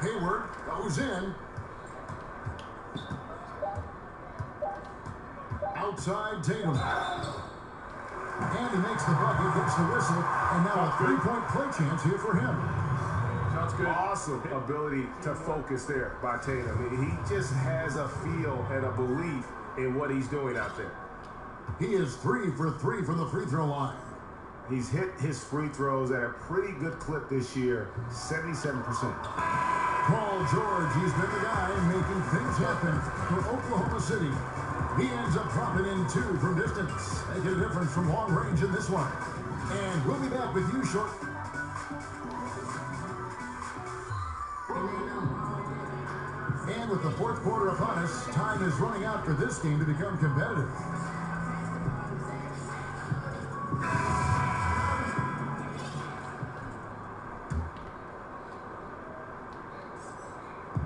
Hayward goes in. Outside Tatum. And he makes the bucket, gets the whistle, and now a three-point play chance here for him. Sounds good. Awesome ability to focus there by Tatum. He just has a feel and a belief in what he's doing out there. He is 3 for 3 from the free throw line. He's hit his free throws at a pretty good clip this year, 77%. Paul George, he's been the guy making things happen for Oklahoma City. He ends up dropping in 2 from distance, making a difference from long range in this one. And we'll be back with you shortly. And with the fourth quarter upon us, time is running out for this game to become competitive.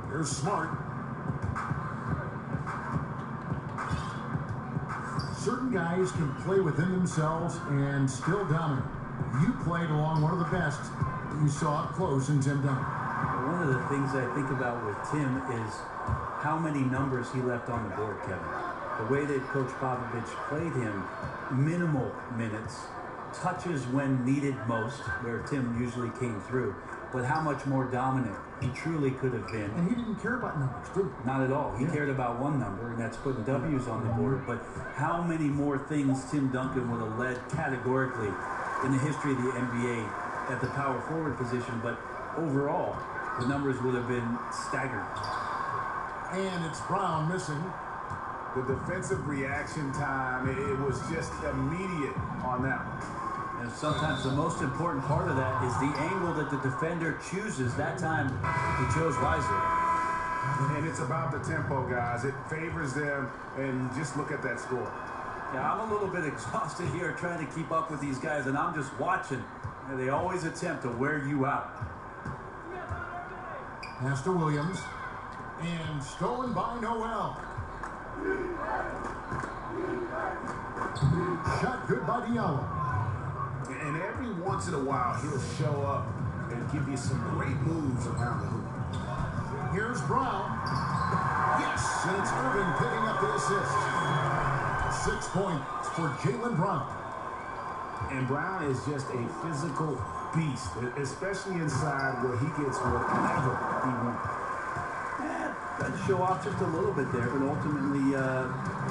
Here's Smart. Certain guys can play within themselves and still dominate. You played along one of the best that you saw up close in Tim Duncan. One of the things I think about with Tim is how many numbers he left on the board, Kevin. The way that Coach Popovich played him, minimal minutes, touches when needed most, where Tim usually came through, but how much more dominant he truly could have been. And he didn't care about numbers, did he? Not at all. He cared about one number, and that's putting W's on the board. But how many more things Tim Duncan would have led categorically in the history of the NBA at the power forward position, but overall, the numbers would have been staggering. And it's Brown missing. The defensive reaction time, it was just immediate on that one. And sometimes the most important part of that is the angle that the defender chooses. That time, he chose wisely. And it's about the tempo, guys. It favors them, and just look at that score. Yeah, I'm a little bit exhausted here trying to keep up with these guys, and I'm just watching. And they always attempt to wear you out. Pass to Williams. And stolen by Noel. Shot good by Diallo. And every once in a while, he'll show up and give you some great moves around the hoop. Here's Brown. Yes, and it's Irving picking up the assist. 6 points for Jaylen Brown. And Brown is just a physical beast, especially inside where he gets whatever he wants. Tried to show off just a little bit there, but ultimately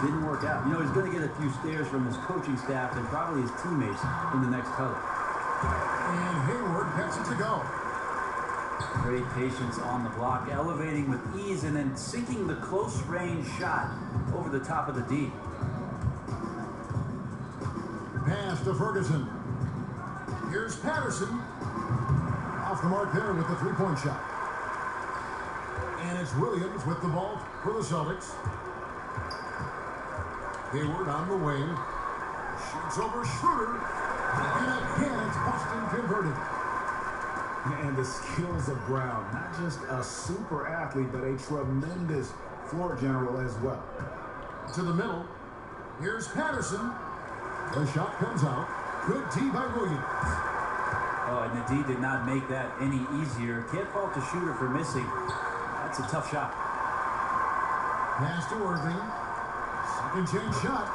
didn't work out. You know, he's going to get a few stares from his coaching staff and probably his teammates in the next huddle. And Hayward gets it to go. Great patience on the block, elevating with ease and then sinking the close-range shot over the top of the D. Pass to Ferguson. Here's Patterson. Off the mark there with the three-point shot. And it's Williams with the ball for the Celtics. Hayward on the wing. Shoots over Schroeder. And again, it's Boston converted. And the skills of Brown, not just a super athlete, but a tremendous floor general as well. To the middle. Here's Patterson. The shot comes out. Good D by Williams. Oh, and the D did not make that any easier. Can't fault the shooter for missing. That's a tough shot. Pass to Irving. Second chance shot.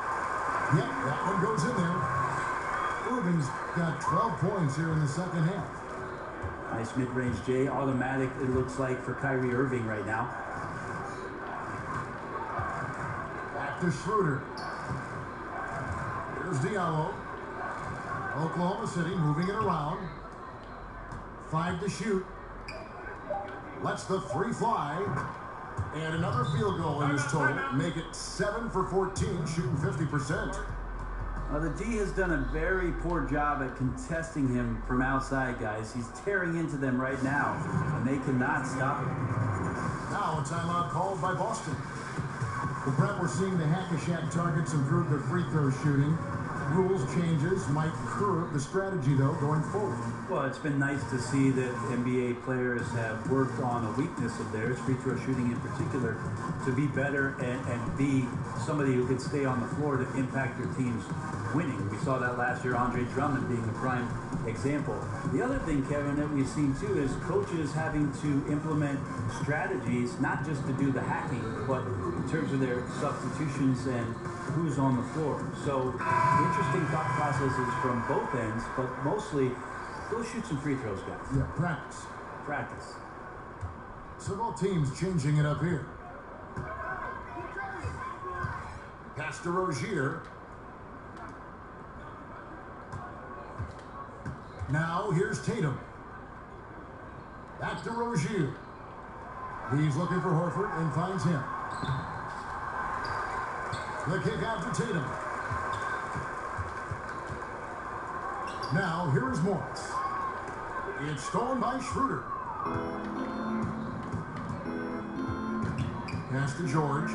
Yep, that one goes in there. Irving's got 12 points here in the second half. Nice mid-range J. Automatic, it looks like, for Kyrie Irving right now. Back to Schroeder. Here's Diallo. Oklahoma City moving it around. 5 to shoot. Lets the three fly. And another field goal in his total. Make it 7 for 14, shooting 50%. The D has done a very poor job at contesting him from outside, guys. He's tearing into them right now, and they cannot stop him. Now a timeout called by Boston. Well, Brett, we're seeing the Hack-a-Shack targets improve their free throw shooting. Rules changes might curb the strategy, though, going forward. Well, it's been nice to see that NBA players have worked on a weakness of theirs, free throw shooting in particular, to be better and be somebody who can stay on the floor to impact your team's winning. We saw that last year, Andre Drummond being a prime example. The other thing, Kevin, that we've seen too is coaches having to implement strategies, not just to do the hacking, but in terms of their substitutions and who's on the floor. So interesting thought processes from both ends, but mostly go shoot some free throws, guys. Yeah, practice. Practice. Several teams changing it up here. Pass to Rozier. Now here's Tatum. Back to Rozier. He's looking for Horford and finds him. The kick out to Tatum. Now here is Morris. It's stolen by Schroeder. Pass to George.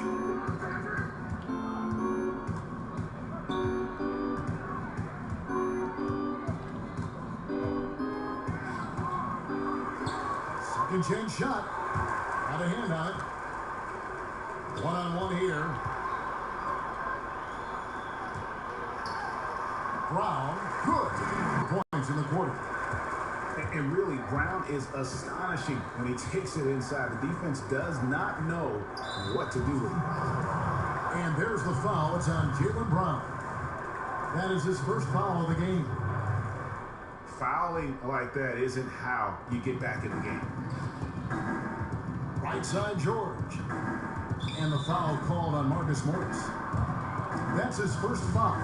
Second chance shot. Got a hand on it. One-on-one here. Brown, good. Points in the quarter. And really, Brown is astonishing when he takes it inside. The defense does not know what to do with it. And there's the foul. It's on Jaylen Brown. That is his first foul of the game. Fouling like that isn't how you get back in the game. Right side, George. And the foul called on Marcus Morris. That's his first foul.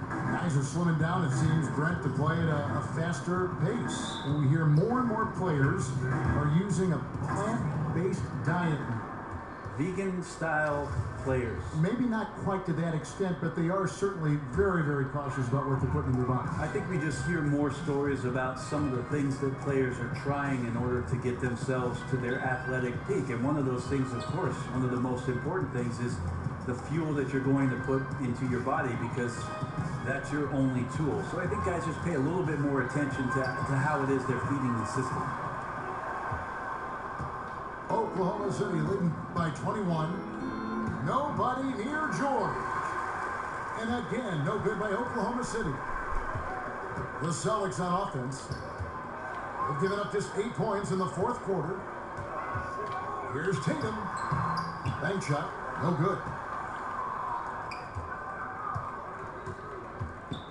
Guys are slimming down, it seems, Brent, to play at a faster pace. And we hear more and more players are using a plant-based diet. Vegan-style players. Maybe not quite to that extent, but they are certainly very, very cautious about what they're putting in their body. I think we just hear more stories about some of the things that players are trying in order to get themselves to their athletic peak. And one of those things, of course, one of the most important things is the fuel that you're going to put into your body, because that's your only tool. So I think guys just pay a little bit more attention to how it is they're feeding the system. Oklahoma City leading by 21. Nobody near George. And again, no good by Oklahoma City. The Celtics on offense. They've given up just 8 points in the fourth quarter. Here's Tatum. Bank shot. No good.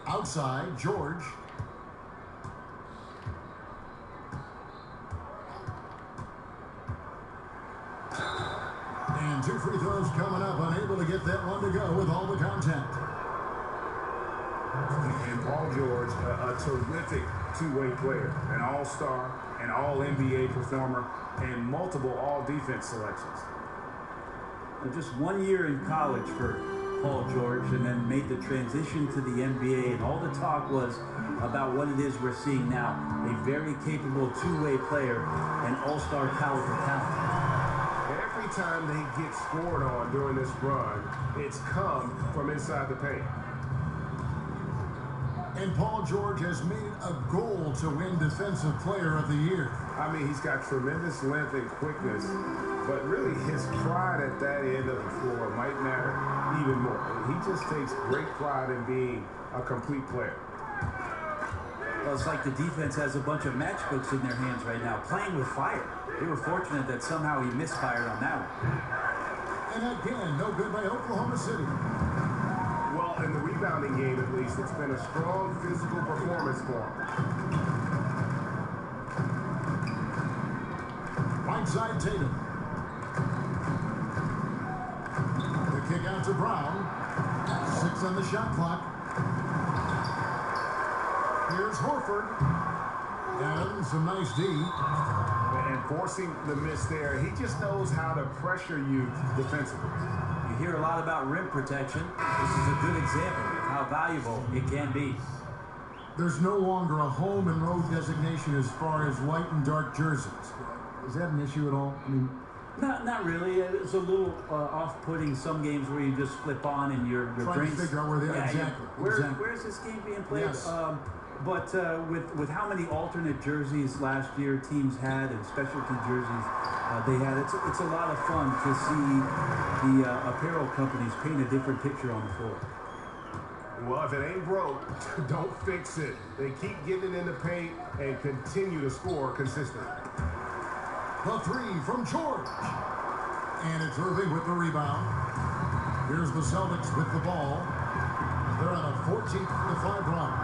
Outside, George. And 2 free throws coming up. Unable to get that one to go with all the contact. And Paul George, a terrific two-way player, an all-star, an all-NBA performer, and multiple all-defense selections. Just 1 year in college for Paul George, and then made the transition to the NBA, and all the talk was about what it is we're seeing now. A very capable two-way player and all-star caliber talent. Every time they get scored on during this run, it's come from inside the paint. And Paul George has made a goal to win Defensive Player of the Year. I mean, he's got tremendous length and quickness, but really his pride at that end of the floor might matter even more. He just takes great pride in being a complete player. Well, it's like the defense has a bunch of matchbooks in their hands right now, playing with fire. They were fortunate that somehow he misfired on that one. And again, no good by Oklahoma City. Well, in the rebounding game, at least, it's been a strong physical performance for him. Right side, Tatum. The kick out to Brown. 6 on the shot clock. Here's Horford. And some nice D. And forcing the miss there, he just knows how to pressure you defensively. You hear a lot about rim protection. This is a good example of how valuable it can be. There's no longer a home and road designation as far as white and dark jerseys. Is that an issue at all? I mean, Not really. It's a little off-putting some games where you just flip on and your trying brain's... to figure out where they are. Exactly. Where's this game being played? Yes. But with how many alternate jerseys last year teams had and specialty jerseys they had, it's a lot of fun to see the apparel companies paint a different picture on the floor. Well, if it ain't broke, don't fix it. They keep getting it in the paint and continue to score consistently. The 3 from George. And it's Irving with the rebound. Here's the Celtics with the ball. They're on a 14-5 run.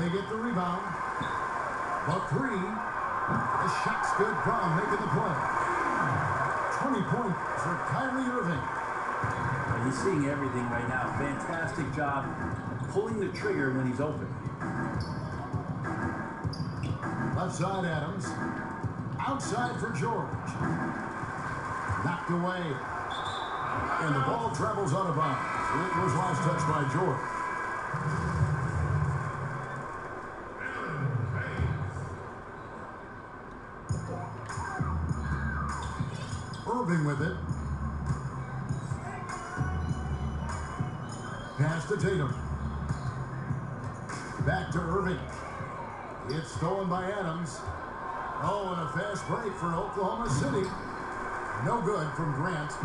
They get the rebound. The 3. The shot's good. Brown making the play. 20 points for Kyrie Irving. He's seeing everything right now. Fantastic job pulling the trigger when he's open. Left side, Adams. Outside for George. Knocked away. And the ball travels out of bounds. It was last touched by George. Irving with it. Pass to Tatum. Back to Irving. It's stolen by Adams. Oh, and a fast break for Oklahoma City. No good from Grant. A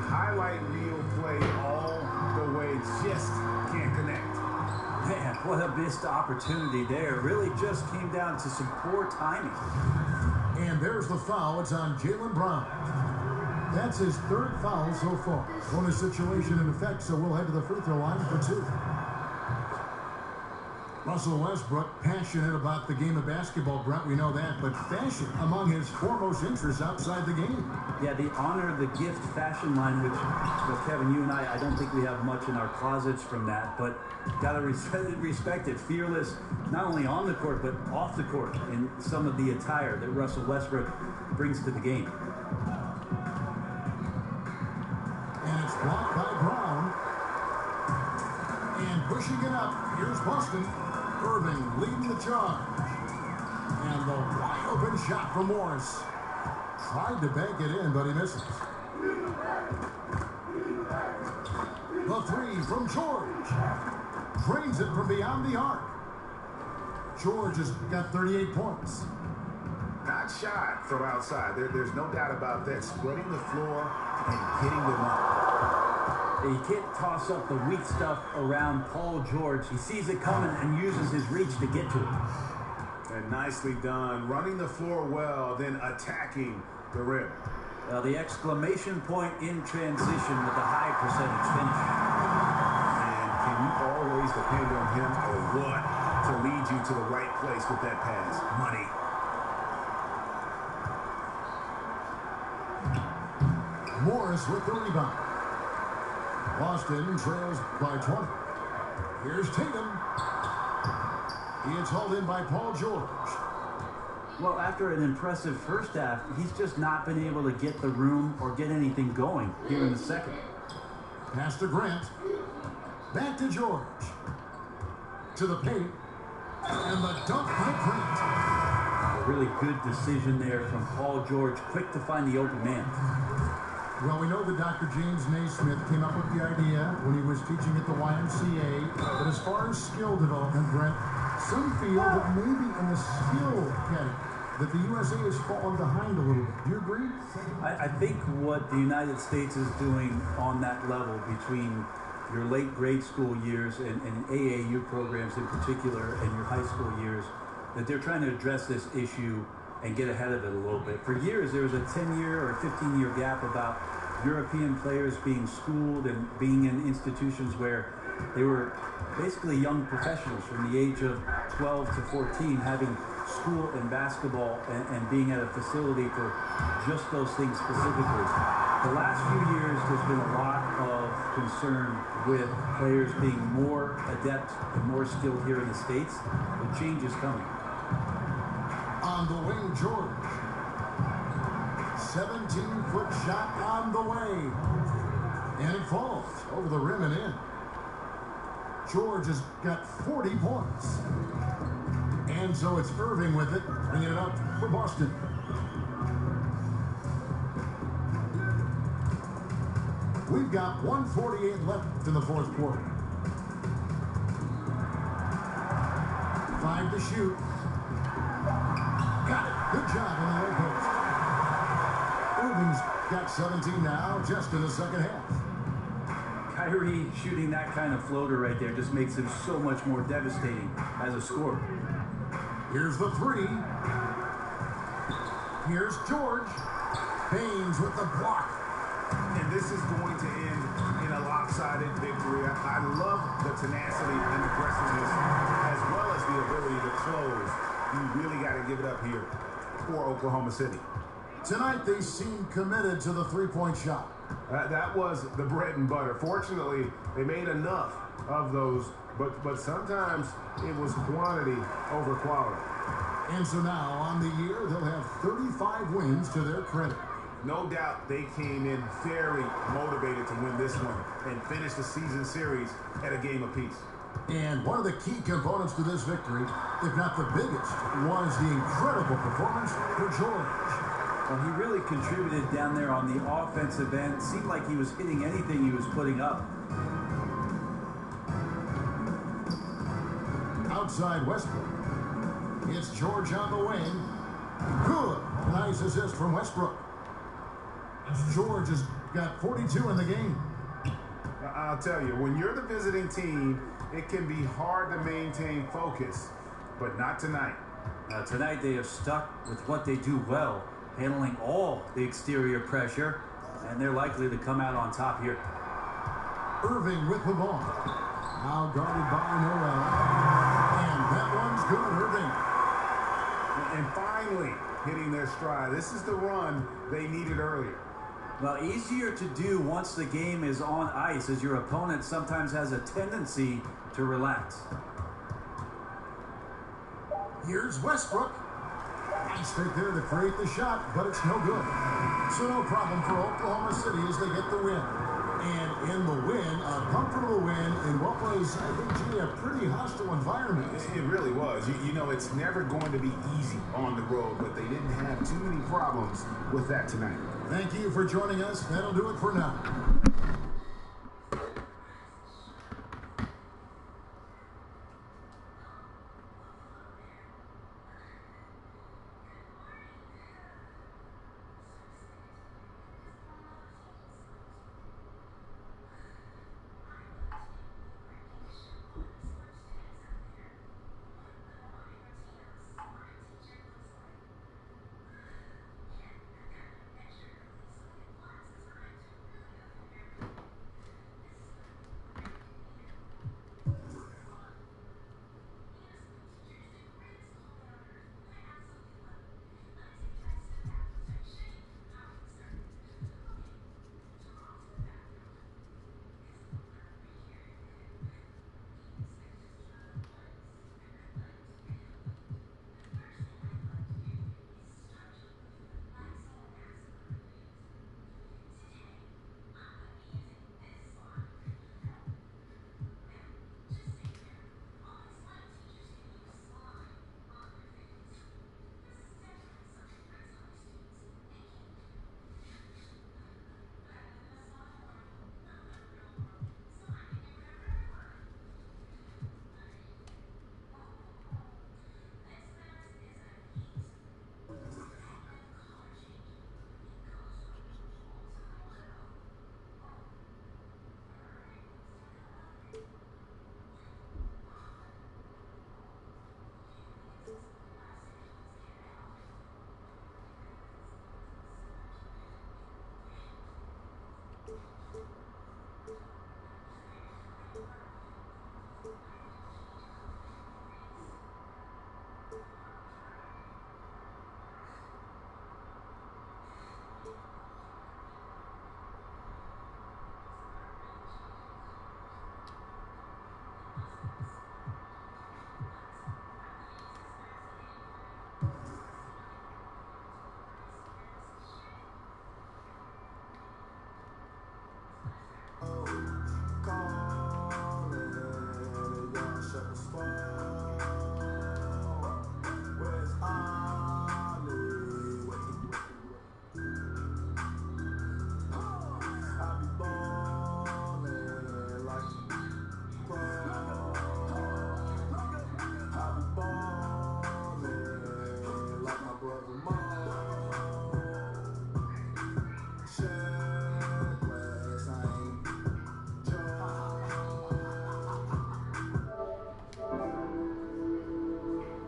highlight reel play all the way, just can't connect. Man, what a missed opportunity there. Really just came down to some poor timing. And there's the foul. It's on Jaylen Brown. That's his third foul so far. Bonus situation in effect, so we'll head to the free throw line for 2. Russell Westbrook, passionate about the game of basketball, Brent, we know that, but fashion among his foremost interests outside the game. Yeah, the honor, the gift fashion line, which, well, Kevin, you and I don't think we have much in our closets from that, but gotta respect it. Fearless, not only on the court, but off the court in some of the attire that Russell Westbrook brings to the game. And it's blocked by Brown. And pushing it up, here's Boston. Irving leading the charge. And the wide open shot from Morris. Tried to bank it in, but he misses. The 3 from George. Drains it from beyond the arc. George has got 38 points. Not shy from outside. There's no doubt about that. Spreading the floor and hitting them up. You can't toss up the weak stuff around Paul George. He sees it coming and uses his reach to get to it. And nicely done. Running the floor well, then attacking the rim. The exclamation point in transition with a high percentage finish. And can you always depend on him or what to lead you to the right place with that pass? Money. Morris with the rebound. Boston trails by 20. Here's Tatum. He is hauled in by Paul George. Well, after an impressive first half, he's just not been able to get the room or get anything going here in the second. Pass to Grant. Back to George. To the paint. And the dunk by Grant. A really good decision there from Paul George. Quick to find the open man. Well, we know that Dr. James Naismith came up with the idea when he was teaching at the YMCA. But as far as skill development, Brent, some feel that maybe in the skill category that the USA has fallen behind a little bit. Do you agree? I think what the United States is doing on that level between your late grade school years and AAU programs in particular and your high school years, that they're trying to address this issue and get ahead of it a little bit. For years, there was a 10-year or 15-year gap about European players being schooled and being in institutions where they were basically young professionals from the age of 12 to 14 having school and basketball and being at a facility for just those things specifically. The last few years, there's been a lot of concern with players being more adept and more skilled here in the States. The change is coming. On the wing, George. 17-foot shot on the way. And it falls over the rim and in. George has got 40 points. And so it's Irving with it, bringing it up for Boston. We've got 1:48 left in the fourth quarter. 5 to shoot. Got it. Good job on the low post. Irving's got 17 now, just in the second half. Kyrie shooting that kind of floater right there just makes him so much more devastating as a scorer. Here's the 3. Here's George. Haynes with the block. And this is going to end in a lopsided victory. I love the tenacity and aggressiveness as well as the ability to close. You really got to give it up here for Oklahoma City. Tonight, they seem committed to the three-point shot. That was the bread and butter. Fortunately, they made enough of those, but sometimes it was quantity over quality. And so now, on the year, they'll have 35 wins to their credit. No doubt they came in very motivated to win this one and finish the season series at a game apiece. And one of the key components to this victory, if not the biggest, was the incredible performance for George. Well, he really contributed down there on the offensive end. It seemed like he was hitting anything he was putting up. Outside Westbrook. It's George on the wing. Good. Nice assist from Westbrook. George has got 42 in the game. I'll tell you, when you're the visiting team, it can be hard to maintain focus, but not tonight. Tonight they have stuck with what they do well, handling all the exterior pressure and they're likely to come out on top here. Irving with the ball. Now guarded by Noel. And that one's good, Irving. And finally hitting their stride. This is the run they needed earlier. Well, easier to do once the game is on ice, as your opponent sometimes has a tendency to relax. Here's Westbrook. Nice straight there to create the shot, but it's no good. So no problem for Oklahoma City as they get the win. And in the win, a comfortable win in what was, I think, Jimmy, a pretty hostile environment. It really was. You know, it's never going to be easy on the road, but they didn't have too many problems with that tonight. Thank you for joining us. That'll do it for now.